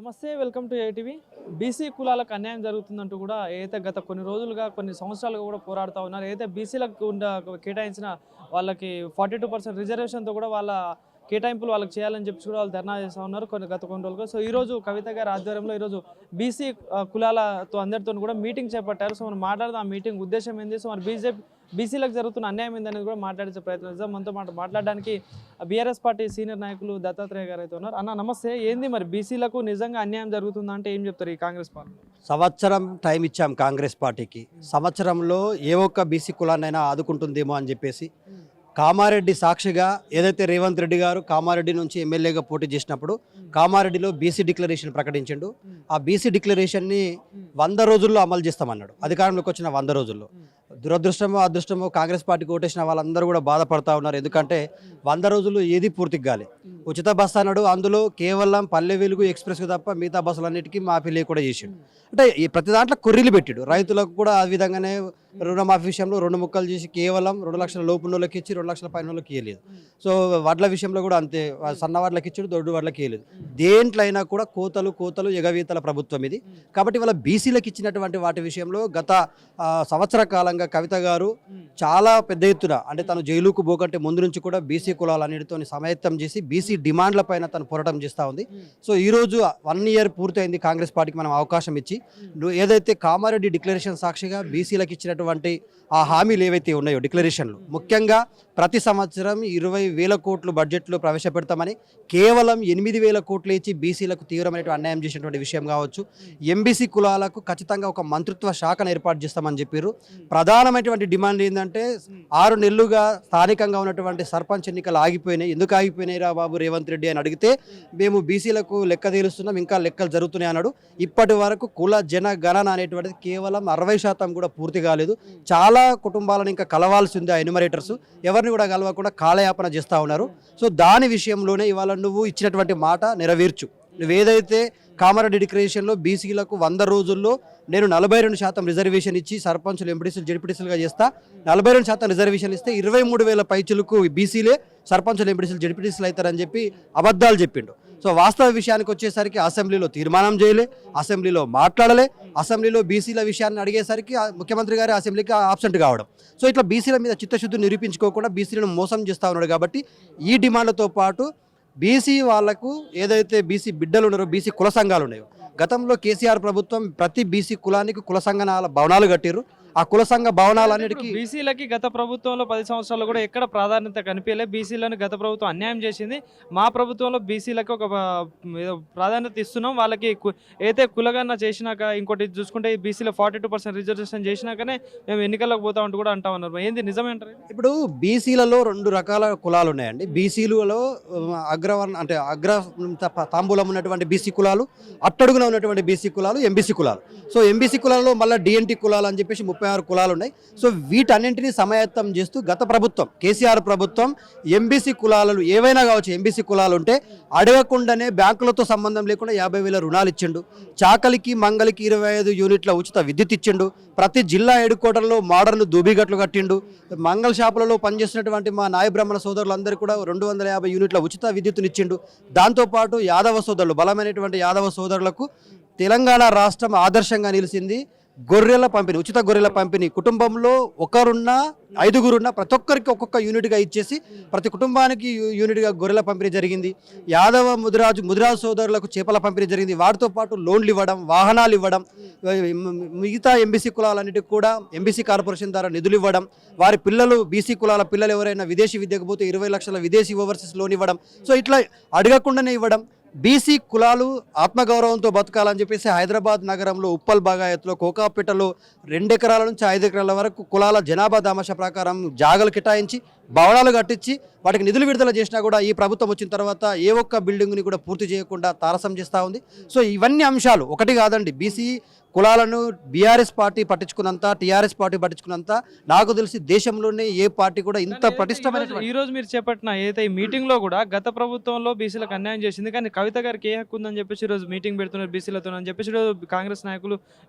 నమస్తే, welcome to ATV. BC కులాలకు అన్యాయం జరుగుతుందంటూ కూడా ఏదైతే గత కొన్ని రోజులుగా కొన్ని సంవత్సరాలుగా కూడా పోరాడుతూ ఉన్నారు. ఏదైతే బీసీలకు కేటాయించిన వాళ్ళకి 42% రిజర్వేషన్తో కూడా వాళ్ళ కేటాయింపులు వాళ్ళకి చేయాలని చెప్పి కూడా వాళ్ళు ధర్నా చేస్తూ ఉన్నారు గత కొన్ని రోజులుగా. సో ఈరోజు కవిత గారి ఆధ్వర్యంలో ఈరోజు బీసీ కులాలతో అందరితో కూడా మీటింగ్ చేపట్టారు. సో మనం మాట్లాడదాం ఆ మీటింగ్ ఉద్దేశం ఏంది, సో మరి బీసీలకు జరుగుతున్న అన్యాయం ఏందనేది కూడా మాట్లాడే ప్రయత్నం చేద్దాం. మనతో మాట్లాడడానికి బీఆర్ఎస్ పార్టీ సీనియర్ నాయకులు దత్తాత్రేయ గారు అయితే ఉన్నారు. అన్న నమస్తే, ఏంది మరి బీసీలకు నిజంగా అన్యాయం జరుగుతుందా అంటే ఏం చెప్తారు ఈ కాంగ్రెస్ పార్టీ? సంవత్సరం టైం ఇచ్చాం కాంగ్రెస్ పార్టీకి. సంవత్సరంలో ఏ ఒక్క బీసీ కులాన్నైనా ఆదుకుంటుందేమో అని చెప్పేసి కామారెడ్డి సాక్షిగా ఏదైతే రేవంత్ రెడ్డి గారు కామారెడ్డి నుంచి ఎమ్మెల్యేగా పోటీ చేసినప్పుడు కామారెడ్డిలో బీసీ డిక్లరేషన్ ప్రకటించిండు. ఆ బీసీ డిక్లరేషన్ని 100 రోజుల్లో అమలు చేస్తామన్నాడు. అధికారంలోకి వచ్చిన 100 రోజుల్లో. దురదృష్టమో అదృష్టమో కాంగ్రెస్ పార్టీకి ఓటేసిన వాళ్ళందరూ కూడా బాధపడతా ఉన్నారు. ఎందుకంటే 100 రోజులు ఏది పూర్తి కాలే. ఉచిత బస్సు అన్నాడు, అందులో కేవలం పల్లె వెలుగు ఎక్స్ప్రెస్కి తప్ప మిగతా బస్సులన్నిటికీ మాఫీ లేకుండా చేసిండు. అంటే ఈ ప్రతి దాంట్లో కొర్రీలు పెట్టాడు. రైతులకు కూడా ఆ విధంగానే రుణమాఫీ విషయంలో 2 ముక్కలు చేసి కేవలం 2 లక్షల లోపు వాళ్ళకి ఇచ్చి 2 లక్షల పైన వాళ్ళకి ఇవ్వలేదు. సో వడ్ల విషయంలో కూడా అంతే, సన్న వడ్లకి ఇచ్చాడు, దొడ్డు వడ్లకి ఇవ్వలేదు. దేంట్లో అయినా కూడా కోతలు ఎగవీతల ప్రభుత్వం ఇది. కాబట్టి వాళ్ళ బీసీలకు ఇచ్చినటువంటి వాటి విషయంలో గత సంవత్సర కాలంగా కవిత గారు చాలా పెద్ద ఎత్తున, అంటే తను జైలుకు పోకంటే ముందు నుంచి కూడా బీసీ కులాలన్నిటితో సమాయత్తం చేసి బీసీ డిమాండ్ల పైన తను పోరాటం చేస్తూ ఉంది. సో ఈరోజు 1 ఇయర్ పూర్తయింది కాంగ్రెస్ పార్టీకి మనం అవకాశం ఇచ్చి. ఏదైతే కామారెడ్డి డిక్లరేషన్ సాక్షిగా బీసీలకు ఇచ్చినటువంటి ఆ హామీలు ఏవైతే ఉన్నాయో డిక్లరేషన్లు, ముఖ్యంగా ప్రతి సంవత్సరం 20,000 కోట్లు బడ్జెట్లో ప్రవేశపెడతామని కేవలం 8,000 కోట్లు ఇచ్చి బీసీలకు తీవ్రమైన అన్యాయం చేసినటువంటి విషయం కావచ్చు. ఎంబీసీ కులాలకు ఖచ్చితంగా ఒక మంత్రిత్వ శాఖను ఏర్పాటు చేస్తామని చెప్పారు. ప్రధానమైనటువంటి డిమాండ్ ఏంటంటే 6 నెలలుగా స్థానికంగా ఉన్నటువంటి సర్పంచ్ ఎన్నికలు ఆగిపోయినాయి. ఎందుకు ఆగిపోయినాయి రా బాబు రేవంత్ రెడ్డి అని అడిగితే, మేము బీసీలకు లెక్క తేలుస్తున్నాం, ఇంకా లెక్కలు జరుగుతున్నాయి అన్నాడు. ఇప్పటి వరకు కుల జన గణన అనేటువంటిది కేవలం 60% కూడా పూర్తి కాలేదు. చాలా కుటుంబాలను ఇంకా కలవాల్సి ఉంది. ఆ ఎన్యుమరేటర్స్ ఎవరిని కూడా కలవకుండా కాలయాపన చేస్తూ ఉన్నారు. సో దాని విషయంలోనే ఇవాళ నువ్వు ఇచ్చినటువంటి మాట నెరవేర్చు. నువ్వేదైతే కామారెడ్డి డిక్లరేషన్లో బీసీలకు 100 రోజుల్లో నేను 42% రిజర్వేషన్ ఇచ్చి సర్పంచులు ఎంపీటీసీలు జడ్పీటీసీలుగా చేస్తా, 42% రిజర్వేషన్ ఇస్తే 23,000 పైచులకు బీసీలే సర్పంచులు ఎంపీటీసీలు జడ్పీటీసీలు అవుతారని చెప్పి అబద్ధాలు చెప్పిండు. సో వాస్తవ విషయానికి వచ్చేసరికి అసెంబ్లీలో తీర్మానం చేయలే, అసెంబ్లీలో మాట్లాడలే, అసెంబ్లీలో బీసీల విషయాన్ని అడిగేసరికి ముఖ్యమంత్రి గారి అసెంబ్లీకి ఆబ్సెంట్ కావడం. సో ఇట్లా బీసీల మీద చిత్తశుద్ధి నిరూపించుకోకుండా బీసీలను మోసం చేస్తూ ఉన్నాడు. కాబట్టి ఈ డిమాండ్లతో పాటు బీసీ వాళ్లకు ఏదైతే బీసీ బిడ్డలు ఉన్నారో, బీసీ కుల సంఘాలు ఉన్నాయో, గతంలో కేసీఆర్ ప్రభుత్వం ప్రతి బీసీ కులానికి కుల సంఘాల భవనాలు కట్టిరు. ఆ కుల సంఘ భవనాలన్నిటికీ బీసీలకి గత ప్రభుత్వంలో 10 సంవత్సరాలు కూడా ఎక్కడ ప్రాధాన్యత కనిపించలే. బీసీలను గత ప్రభుత్వం అన్యాయం చేసింది. మా ప్రభుత్వంలో బీసీలకు ఒక ప్రాధాన్యత ఇస్తున్నాం. వాళ్ళకి అయితే కులగన్న చేసినాక ఇంకోటి చూసుకుంటే బీసీలో 42% రిజర్వేషన్ చేసినాకనే మేము ఎన్నికలకు పోతామంటూ కూడా అంటా ఉన్నారు. ఏంది నిజమేంటారు? ఇప్పుడు బీసీలలో 2 రకాల కులాలు ఉన్నాయండి. బీసీలలో అగ్రవర్ణ అంటే అగ్ర తాంబూలం ఉన్నటువంటి బీసీ కులాలు, అట్టడుగున ఉన్నటువంటి బీసీ కులాలు, ఎంబీసీ కులాలు. సో ఎంబీసీ కులాలలో మళ్ళీ డిఎన్టీ కులాలు అని చెప్పేసి 36 కులాలు ఉన్నాయి. సో వీటన్నింటినీ సమాయత్తం చేస్తూ గత ప్రభుత్వం కేసీఆర్ ప్రభుత్వం ఎంబీసీ కులాలు ఏవైనా కావచ్చు, ఎంబీసీ కులాలు ఉంటే అడగకుండానే బ్యాంకులతో సంబంధం లేకుండా 50,000 రుణాలు ఇచ్చిండు. చాకలికి మంగలికి 25 యూనిట్ల ఉచిత విద్యుత్ ఇచ్చిండు. ప్రతి జిల్లా హెడ్ క్వార్టర్లో మోడర్న్ దూబిగట్లు కట్టిండు. మంగళ షాపులలో పనిచేసినటువంటి మా నాయ బ్రాహ్మణ సోదరులందరూ కూడా 250 యూనిట్ల ఉచిత విద్యుత్తుని ఇచ్చిండు. దాంతోపాటు యాదవ సోదరులు, బలమైనటువంటి యాదవ సోదరులకు తెలంగాణ రాష్ట్రం ఆదర్శంగా నిలిచింది. గొర్రెల పంపిణీ, ఉచిత గొర్రెల పంపిణీ, కుటుంబంలో ఒకరున్నా 5గురున్నా ప్రతి ఒక్కరికి ఒక్కొక్క యూనిట్గా ఇచ్చేసి ప్రతి కుటుంబానికి యూనిట్గా గొర్రెల పంపిణీ జరిగింది. యాదవ ముదిరాజు సోదరులకు చేపల పంపిణీ జరిగింది. వాటితో పాటు లోన్లు ఇవ్వడం, వాహనాలు ఇవ్వడం, మిగతా ఎంబీసీ కులాలన్నిటికి కూడా ఎంబీసీ కార్పొరేషన్ ద్వారా నిధులు ఇవ్వడం, వారి పిల్లలు బీసీ కులాల పిల్లలు ఎవరైనా విదేశీ విద్యకు పోతే 20 లక్షల విదేశీ ఓవర్సీస్ లోన్ ఇవ్వడం. సో ఇట్లా అడగకుండానే ఇవ్వడం. బీసీ కులాలు ఆత్మగౌరవంతో బతకాలని చెప్పేసి హైదరాబాద్ నగరంలో ఉప్పల్ బాగాయత్లో కోకాపేటలో 2 ఎకరాల నుంచి 5 ఎకరాల వరకు కులాల జనాభా దామాషా ప్రకారం జాగలు కేటాయించి భవనాలు కట్టించి వాటికి నిధులు విడుదల చేసినా కూడా ఈ ప్రభుత్వం వచ్చిన తర్వాత ఏ ఒక్క బిల్డింగ్ని కూడా పూర్తి చేయకుండా తారసం చేస్తూ ఉంది. సో ఇవన్నీ అంశాలు ఒకటి కాదండి. బీసీ కులాలను బీఆర్ఎస్ పార్టీ పట్టించుకున్నంత, టీఆర్ఎస్ పార్టీ పట్టించుకున్నంత నాకు తెలిసి దేశంలోనే ఏ పార్టీ కూడా ఇంత పటిష్టమైన. ఈ రోజు మీరు చేపట్టిన ఏదైతే ఈ మీటింగ్ లో కూడా గత ప్రభుత్వంలో బీసీలకు అన్యాయం చేసింది, కానీ కవిత గారికి ఏ హక్కు ఉందని చెప్పేసి ఈరోజు మీటింగ్ పెడుతున్నారు బీసీలతో అని చెప్పేసి కాంగ్రెస్ నాయకులు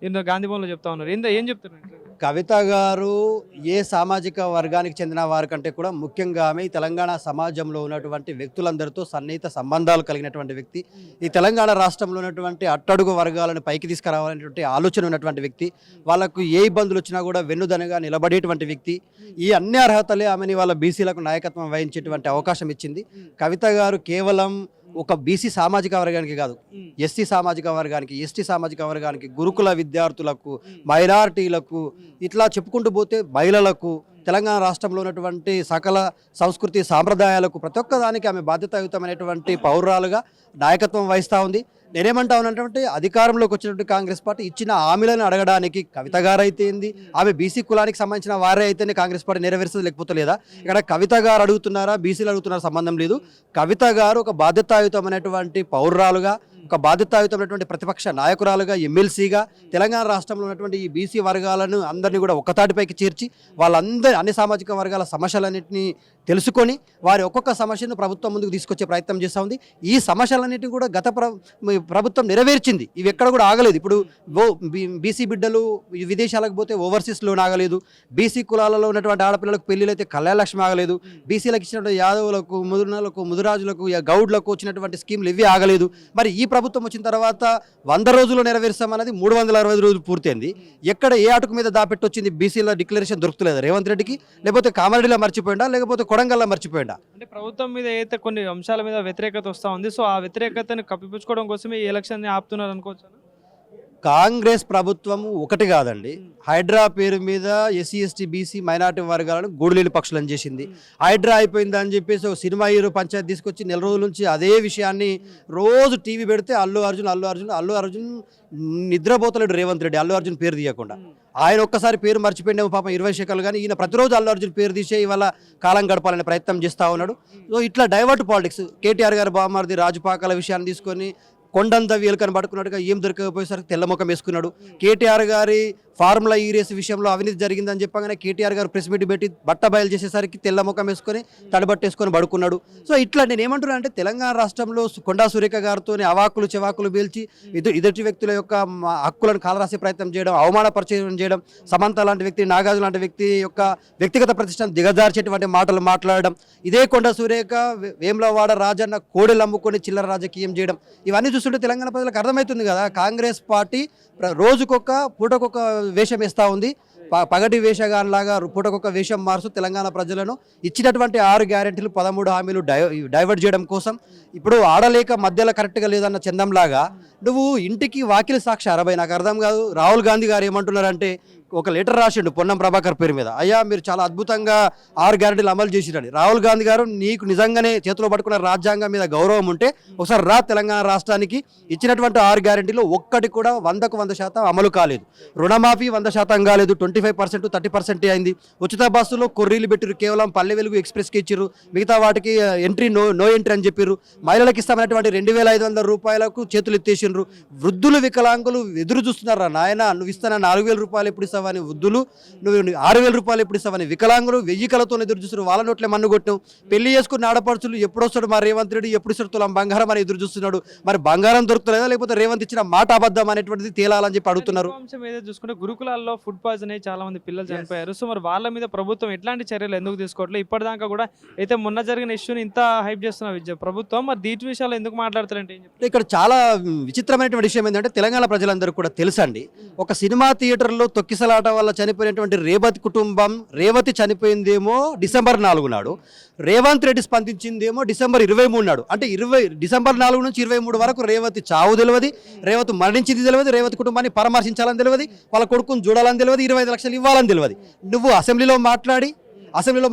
గాంధీ భవన్లో చెప్తా ఉన్నారు. ఏం చెప్తున్నారు? కవిత గారు ఏ సామాజిక వర్గానికి చెందిన వారి కంటే కూడా ముఖ్యంగా ఆమె ఈ తెలంగాణ సమాజంలో ఉన్నటువంటి వ్యక్తులందరితో సన్నిహిత సంబంధాలు కలిగినటువంటి వ్యక్తి. ఈ తెలంగాణ రాష్ట్రంలో ఉన్నటువంటి అట్టడుగు వర్గాలను పైకి తీసుకురావాలనేటువంటి ఆలోచన ఉన్నటువంటి వ్యక్తి. వాళ్ళకు ఏ ఇబ్బందులు వచ్చినా కూడా వెన్నుదనగా నిలబడేటువంటి వ్యక్తి. ఈ అన్ని అర్హతలే ఆమెని వాళ్ళ బీసీలకు నాయకత్వం వహించేటువంటి అవకాశం ఇచ్చింది. కవిత గారు కేవలం ఒక బీసీ సామాజిక వర్గానికి కాదు, ఎస్సీ సామాజిక వర్గానికి, ఎస్టీ సామాజిక వర్గానికి, గురుకుల విద్యార్థులకు, మైనారిటీలకు, ఇట్లా చెప్పుకుంటూ పోతే మహిళలకు, తెలంగాణ రాష్ట్రంలో ఉన్నటువంటి సకల సంస్కృతి సాంప్రదాయాలకు ప్రతి ఒక్క దానికి ఆమె బాధ్యతాయుతమైనటువంటి పౌరాలుగా నాయకత్వం వహిస్తూ ఉంది. నేనేమంటా ఉన్నటువంటి అధికారంలోకి వచ్చినటువంటి కాంగ్రెస్ పార్టీ ఇచ్చిన హామీలను అడగడానికి కవిత గారు అయితే ఏంది, ఆమె బీసీ కులానికి సంబంధించిన వారే అయితేనే కాంగ్రెస్ పార్టీ నెరవేరుస్తుంది, లేకపోతే లేదా. ఇక్కడ కవిత గారు అడుగుతున్నారా, బీసీలు అడుగుతున్నారా సంబంధం లేదు. కవిత గారు ఒక బాధ్యతాయుతమైనటువంటి పౌరాలుగా, ఒక బాధ్యతాయుతమైనటువంటి ప్రతిపక్ష నాయకురాలుగా, ఎమ్మెల్సీగా తెలంగాణ రాష్ట్రంలో ఉన్నటువంటి ఈ బీసీ వర్గాలను అందరినీ కూడా ఒక్కతాటిపైకి చేర్చి వాళ్ళందరి అన్ని సామాజిక వర్గాల సమస్యలన్నింటినీ తెలుసుకొని వారి ఒక్కొక్క సమస్యను ప్రభుత్వం ముందుకు తీసుకొచ్చే ప్రయత్నం చేస్తూ ఉంది. ఈ సమస్యలన్నింటినీ కూడా గత ప్రభుత్వం నెరవేర్చింది. ఇవి ఎక్కడ కూడా ఆగలేదు. ఇప్పుడు బీసీ బిడ్డలు విదేశాలకు పోతే ఓవర్సీస్ లోన్ ఆగలేదు. బీసీ కులాలలో ఉన్నటువంటి ఆడపిల్లలకు పెళ్లిలు అయితే కళ్యాణ లక్ష్మి ఆగలేదు. బీసీలకు ఇచ్చినటువంటి యాదవులకు, ముదురులకు, ముదురాజులకు, గౌడ్లకు వచ్చినటువంటి స్కీమ్లు ఇవి ఆగలేదు. మరి ఈ ప్రభుత్వం వచ్చిన తర్వాత 100 రోజుల్లో నెరవేరుస్తామన్నది 360 రోజులు పూర్తయింది. ఎక్కడ ఏ అటుకు మీద దాపెట్టొచ్చింది? బీసీల డిక్లరేషన్ దొరుకుతలేదు రేవంత్ రెడ్డికి, లేకపోతే కామారెడ్డిలో మర్చిపోయిందా, లేకపోతే కొడంగల్లో మర్చిపోయిందా? అంటే ప్రభుత్వం మీద అయితే కొన్ని అంశాల మీద వ్యతిరేకత వస్తూ ఉంది. సో ఆ వ్యతిరేకతను కప్పిపుచ్చుకోవడం కోసమే ఈ ఎలక్షన్ ఆపుతున్నారు అనుకోవచ్చు. కాంగ్రెస్ ప్రభుత్వం ఒకటి కాదండి, హైడ్రా పేరు మీద ఎస్సీ ఎస్టీ బీసీ మైనార్టీ వర్గాలను గూడులేని పక్షులను చేసింది. హైడ్రా అయిపోయింది అని చెప్పేసి ఒక సినిమా హీరో పంచాయతీ తీసుకొచ్చి నెల రోజుల నుంచి అదే విషయాన్ని రోజు టీవీ పెడితే అల్లు అర్జున్ నిద్రపోతలేడు రేవంత్ రెడ్డి అల్లు అర్జున్ పేరు తీయకుండా. ఆయన ఒక్కసారి పేరు మర్చిపోయిండేమో పాపం 20 శాఖలు, కానీ ఈయన ప్రతిరోజు అల్లు అర్జున్ పేరు తీసే ఇవాళ కాలం గడపాలనే ప్రయత్నం చేస్తూ ఉన్నాడు. సో ఇట్లా డైవర్ట్ పాలిటిక్స్. కేటీఆర్ గారు బామారిది రాజుపాకాల విషయాన్ని తీసుకొని కొండంత వీలుకని పట్టుకున్నట్టుగా ఏం దొరకకపోయేసరికి తెల్లముఖం వేసుకున్నాడు. కేటీఆర్ గారి ఫార్ములా ఈ రేస్ విషయంలో అవినీతి జరిగిందని చెప్పగానే కేటీఆర్ గారు ప్రెస్ మీట్ పెట్టి బట్ట బయలు చేసేసరికి తెల్ల ముఖం వేసుకొని తడబట్టేసుకొని పడుకున్నాడు. సో ఇట్లా నేను ఏమంటున్నా అంటే తెలంగాణ రాష్ట్రంలో కొండా సురేఖ గారితో అవాకులు చెవాకులు పీల్చి ఎదుటి వ్యక్తుల యొక్క హక్కులను కాలరాసే ప్రయత్నం చేయడం, అవమానపరిచయం చేయడం, సమంత లాంటి వ్యక్తి, నాగార్జున లాంటి వ్యక్తి యొక్క వ్యక్తిగత ప్రతిష్టను దిగజార్చేటువంటి మాటలు మాట్లాడడం, ఇదే కొండా సురేఖ వేములవాడ రాజన్న కోడెలు అమ్ముకొని చిల్లర రాజకీయం చేయడం, ఇవన్నీ చూస్తుంటే తెలంగాణ ప్రజలకు అర్థమవుతుంది కదా కాంగ్రెస్ పార్టీ రోజుకొక పూటకొక వేషం వేస్తూ ఉంది. పగటి వేషగాన్లాగా పూటకొక వేషం మారుస్తూ తెలంగాణ ప్రజలను ఇచ్చినటువంటి 6 గ్యారెంటీలు 13 హామీలు డైవర్ట్ చేయడం కోసం ఇప్పుడు ఆడలేక మధ్యలో కరెక్ట్గా లేదన్న చందంలాగా నువ్వు ఇంటికి వాకిలి సాక్షి 60. నాకు అర్థం కాదు. రాహుల్ గాంధీ గారు ఏమంటున్నారంటే ఒక లెటర్ రాసిండు పొన్నం ప్రభాకర్ పేరు మీద, అయ్యా మీరు చాలా అద్భుతంగా 6 గ్యారెంటీలు అమలు చేసిరండి. రాహుల్ గాంధీ గారు నీకు నిజంగానే చేతిలో పట్టుకున్న రాజ్యాంగం మీద గౌరవం ఉంటే ఒకసారి తెలంగాణ రాష్ట్రానికి ఇచ్చినటువంటి 6 గ్యారెంటీలు ఒక్కటి కూడా 100కు 100% అమలు కాలేదు. రుణమాఫీ 100% కాలేదు, 25% 30% అయింది. ఉచిత బస్సులో కొర్రీలు పెట్టిరు, కేవలం పల్లె వెలుగు ఎక్స్ప్రెస్కి ఇచ్చిర్రు, మిగతా వాటికి ఎంట్రీ నో ఎంట్రీ అని చెప్పిర్రు. మహిళలకు ఇస్తామనేటువంటి 2500 రూపాయలకు చేతులు ఎత్తేసిండ్రు. వృద్ధులు వికలాంగులు ఎదురు చూస్తున్నారా నాయన, నువ్వు ఇస్తాన 4000 రూపాయలు ఎప్పుడు ఇస్తావని వృద్ధులు, నువ్వు 6000 రూపాయలు ఎప్పుడు ఇస్తావని వికలాంగులు 1000 కలతో ఎదురు చూస్తున్నారు. వాళ్ళ నోట్లే మన్ను కొట్టావు. పెళ్లి చేసుకున్న ఆడపడుచులు ఎప్పుడు వస్తాడు మా రేవంత్ రెడ్డి, ఎప్పుడు ఇస్తాడు తులం బంగారం అని ఎదురు చూస్తున్నాడు. మరి బంగారం దొరుకుతలేదా, లేకపోతే రేవంత్ ఇచ్చిన మాట అబద్ధం అనేటువంటిది తేలాలని చెప్పి అడుగుతున్నారు. అంశం ఏదో చూసుకుంటే గురుకులాల్లో ఫుడ్ పాయిజన్ అయ్యి చాలా మంది పిల్లలు చనిపోయారు. సో మరి వాళ్ళ మీద ప్రభుత్వం ఎట్లాంటి చర్యలు ఎందుకు తీసుకోవట్లేదు? ఇప్పటిదాకా కూడా అయితే మొన్న జరిగిన ఇష్యూని ఇంత హైప్ చేస్తున్న ప్రభుత్వం మరి దీటి విషయాలు ఎందుకు మాట్లాడతారంటే ఇక్కడ చాలా విచిత్రమైనటువంటి విషయం ఏంటంటే తెలంగాణ ప్రజలందరూ కూడా తెలుసండి, ఒక సినిమా థియేటర్లో తొక్కిసలాట వల్ల చనిపోయినటువంటి రేవతి కుటుంబం, రేవతి చనిపోయిందేమో డిసెంబర్ 4 నాడు, రేవంత్ రెడ్డి స్పందించిందేమో డిసెంబర్ 23 నాడు. అంటే డిసెంబర్ 4 నుంచి 23 వరకు రేవతి చావు తెలియదు, రేవతి మరణించింది తెలియదు, రేవతి కుటుంబాన్ని పరామర్శించాలని తెలియదు, వాళ్ళ కొడుకుని చూడాలని తెలియదు, 25 లక్షలు ఇవ్వాలని తెలియదు. నువ్వు అసెంబ్లీలో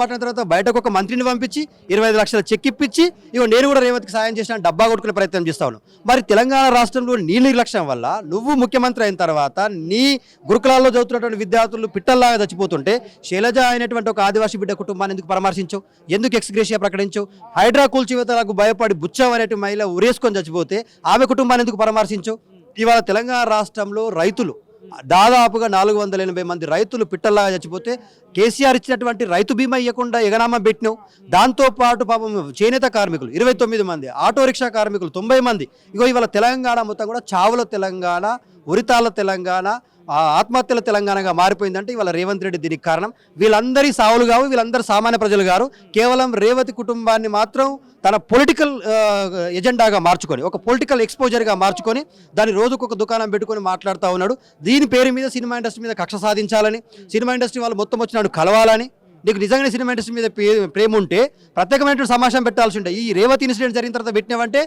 మాట్లాడిన తర్వాత బయటకు ఒక మంత్రిని పంపించి 25 లక్షల చెక్ ఇప్పించి ఇగో నేను కూడా రేవంత్కి సాయం చేసిన డబ్బా కొట్టుకునే ప్రయత్నం చేస్తాను. మరి తెలంగాణ రాష్ట్రంలో నీ నిర్లక్ష్యం వల్ల నువ్వు ముఖ్యమంత్రి అయిన తర్వాత నీ గురుకులాల్లో చదువుతున్నటువంటి విద్యార్థులు పిట్టల్లాగా చచ్చిపోతుంటే శైలజ అయినటువంటి ఒక ఆదివాసీ బిడ్డ కుటుంబాన్ని ఎందుకు పరామర్శించవు, ఎందుకు ఎక్స్గ్రేషియా ప్రకటించవు? హైడ్రా కూల్చివేతలకు భయపడి బుచ్చం అనేటి మహిళ ఉరేసుకొని చచ్చిపోతే ఆమె కుటుంబాన్ని ఎందుకు పరామర్శించవు? ఇవాళ తెలంగాణ రాష్ట్రంలో రైతులు దాదాపుగా 480 మంది రైతులు పిట్టల్లాగా చచ్చిపోతే కేసీఆర్ ఇచ్చినటువంటి రైతు బీమా ఇవ్వకుండా ఎగనామా పెట్టినావు. దాంతోపాటు పాపం చేనేత కార్మికులు 29 మంది, ఆటో రిక్షా కార్మికులు 90 మంది. ఇగో ఇవాళ తెలంగాణ మొత్తం కూడా చావుల తెలంగాణ, ఉరితాల తెలంగాణ, ఆ ఆత్మహత్యల తెలంగాణగా మారిపోయిందంటే ఇవాళ రేవంత్ రెడ్డి దీనికి కారణం. వీళ్ళందరి సావులు కావు, వీళ్ళందరూ సామాన్య ప్రజలు గారు. కేవలం రేవతి కుటుంబాన్ని మాత్రం తన పొలిటికల్ ఎజెండాగా మార్చుకొని, ఒక పొలిటికల్ ఎక్స్పోజర్గా మార్చుకొని దాన్ని రోజుకొక దుకాణం పెట్టుకొని మాట్లాడుతూ ఉన్నాడు. దీని పేరు మీద సినిమా ఇండస్ట్రీ మీద కక్ష సాధించాలని, సినిమా ఇండస్ట్రీ వాళ్ళు మొత్తం వచ్చినాడు కలవాలని. నీకు నిజంగానే సినిమా ఇండస్ట్రీ మీద ప్రేమ ఉంటే ప్రత్యేకమైనటువంటి సమావేశం పెట్టాల్సి ఉంటే ఈ రేవతి ఇన్సిడెంట్ జరిగిన తర్వాత పెట్టినావంటే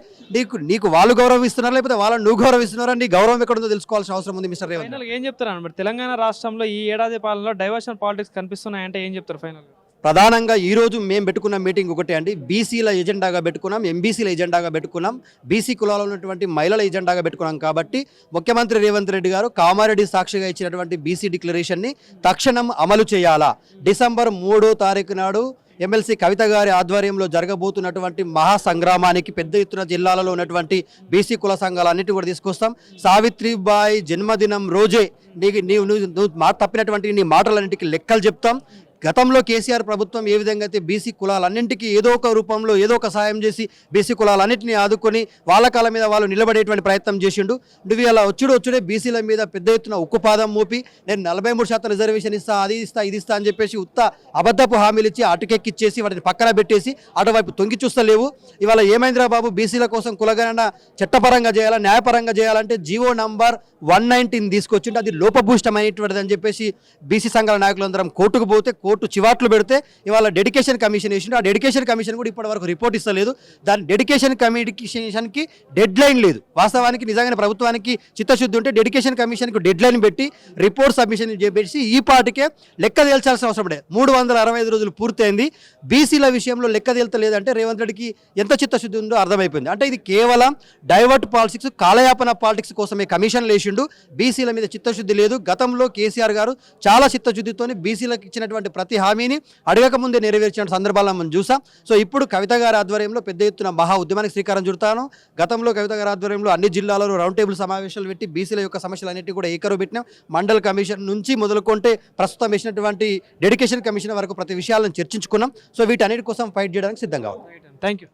నీకు వాళ్ళు గౌరవం ఇస్తున్నారా లేకపోతే వాళ్ళని నువ్వు గౌరవిస్తున్నారా, నీ గౌరవం ఎక్కడుందో తెలుసుకోవాల్సిన అవసరం ఉంది మిస్టర్ రేవంత్. ఫైనల్ ఏం చెప్తారు మరి తెలంగాణ రాష్ట్రంలో ఈ ఏడాది పాలనలో డైవర్షన్ పాలిటిక్స్ కనిపిస్తున్నాయంటే ఏం చెప్తారు ఫైనల్? ప్రధానంగా ఈరోజు మేము పెట్టుకున్న మీటింగ్ ఒకటే అండి. బీసీల ఎజెండాగా పెట్టుకున్నాం, ఎంబీసీల ఎజెండాగా పెట్టుకున్నాం, బీసీ కులాల్లో ఉన్నటువంటి మహిళల ఎజెండాగా పెట్టుకున్నాం. కాబట్టి ముఖ్యమంత్రి రేవంత్ రెడ్డి గారు కామారెడ్డి సాక్షిగా ఇచ్చినటువంటి బీసీ డిక్లరేషన్ని తక్షణం అమలు చేయాలా. డిసెంబర్ 3వ తారీఖు నాడు ఎమ్మెల్సీ కవిత గారి ఆధ్వర్యంలో జరగబోతున్నటువంటి మహాసంగ్రామానికి పెద్ద ఎత్తున జిల్లాలలో ఉన్నటువంటి బీసీ కుల సంఘాలన్నిటి కూడా తీసుకొస్తాం. సావిత్రిబాయి జన్మదినం రోజే నువ్వు తప్పినటువంటి నీ మాటలన్నింటికి లెక్కలు చెప్తాం. గతంలో కేసీఆర్ ప్రభుత్వం ఏ విధంగా అయితే బీసీ కులాలన్నింటికీ ఏదో ఒక రూపంలో ఏదో ఒక సాయం చేసి బీసీ కులాలన్నింటినీ ఆదుకొని వాళ్ళ కాళ్ళ మీద వాళ్ళు నిలబడేటువంటి ప్రయత్నం చేసిండు. నువ్వు ఇలా వచ్చుడే బీసీల మీద పెద్ద ఎత్తున ఉక్కుపాదం మోపి నేను 43% రిజర్వేషన్ ఇస్తా, అది ఇస్తా, ఇది ఇస్తా అని చెప్పేసి ఉత్త అబద్ధపు హామీలు ఇచ్చి అటుకెక్కిచ్చేసి వాటిని పక్కన పెట్టేసి అటువైపు తొంగి చూస్తలేవు. ఇవాళ ఏమైందిరా బాబు, బీసీల కోసం కులగణన చట్టపరంగా చేయాలా, న్యాయపరంగా చేయాలంటే జీవో నంబర్ 119 తీసుకొచ్చిండు. అది లోపభూష్టమైనటువంటిది అని చెప్పేసి బీసీ సంఘాల నాయకులందరం కోర్టుకు పోతే కోర్టు చివాట్లు పెడితే ఇవాళ డెడికేషన్ కమిషన్ వేసిండు. ఆ డెడికేషన్ కమిషన్ కూడా ఇప్పటి వరకు రిపోర్ట్ ఇస్తలేదు. దాని డెడికేషన్ కమిషన్కి డెడ్ లైన్ లేదు. వాస్తవానికి నిజంగానే ప్రభుత్వానికి చిత్తశుద్ధి ఉంటే డెడికేషన్ కమిషన్కి డెడ్ లైన్ పెట్టి రిపోర్ట్ సబ్మిషన్ చేసి ఈ పాటికే లెక్క తేల్చాల్సిన అవసరం పడే. 365 రోజులు పూర్తయింది. బీసీల విషయంలో లెక్క తేల్తలేదంటే రేవంత్ రెడ్డికి ఎంత చిత్తశుద్ధి ఉందో అర్థమైపోయింది. అంటే ఇది కేవలం డైవర్ట్ పాలిటిక్స్, కాలయాపన పాలిటిక్స్ కోసమే కమిషన్ లేచిండు. బీసీల మీద చిత్తశుద్ధి లేదు. గతంలో కేసీఆర్ గారు చాలా చిత్తశుద్ధితో బీసీలకు ఇచ్చినటువంటి ప్రతి హామీని అడగక ముందే నెరవేర్చిన సందర్భాలను మనం చూసాం. సో ఇప్పుడు కవిత గారి ఆధ్వర్యంలో పెద్ద ఎత్తున మహా ఉద్యమానికి శ్రీకారం చుడతాను. గతంలో కవిత గారి ఆధ్వర్యంలో అన్ని జిల్లాలలో రౌండ్ టేబుల్ సమావేశాలు పెట్టి బీసీల యొక్క సమస్యలన్నిటి కూడా ఏకరువు పెట్టినాం. మండల్ కమిషన్ నుంచి మొదలుకొంటే ప్రస్తుతం వేసినటువంటి డెడికేషన్ కమిషన్ వరకు ప్రతి విషయాలను చర్చించుకున్నాం. సో వీటన్నిటి కోసం ఫైట్ చేయడానికి సిద్ధంగా ఉంది. Thank you.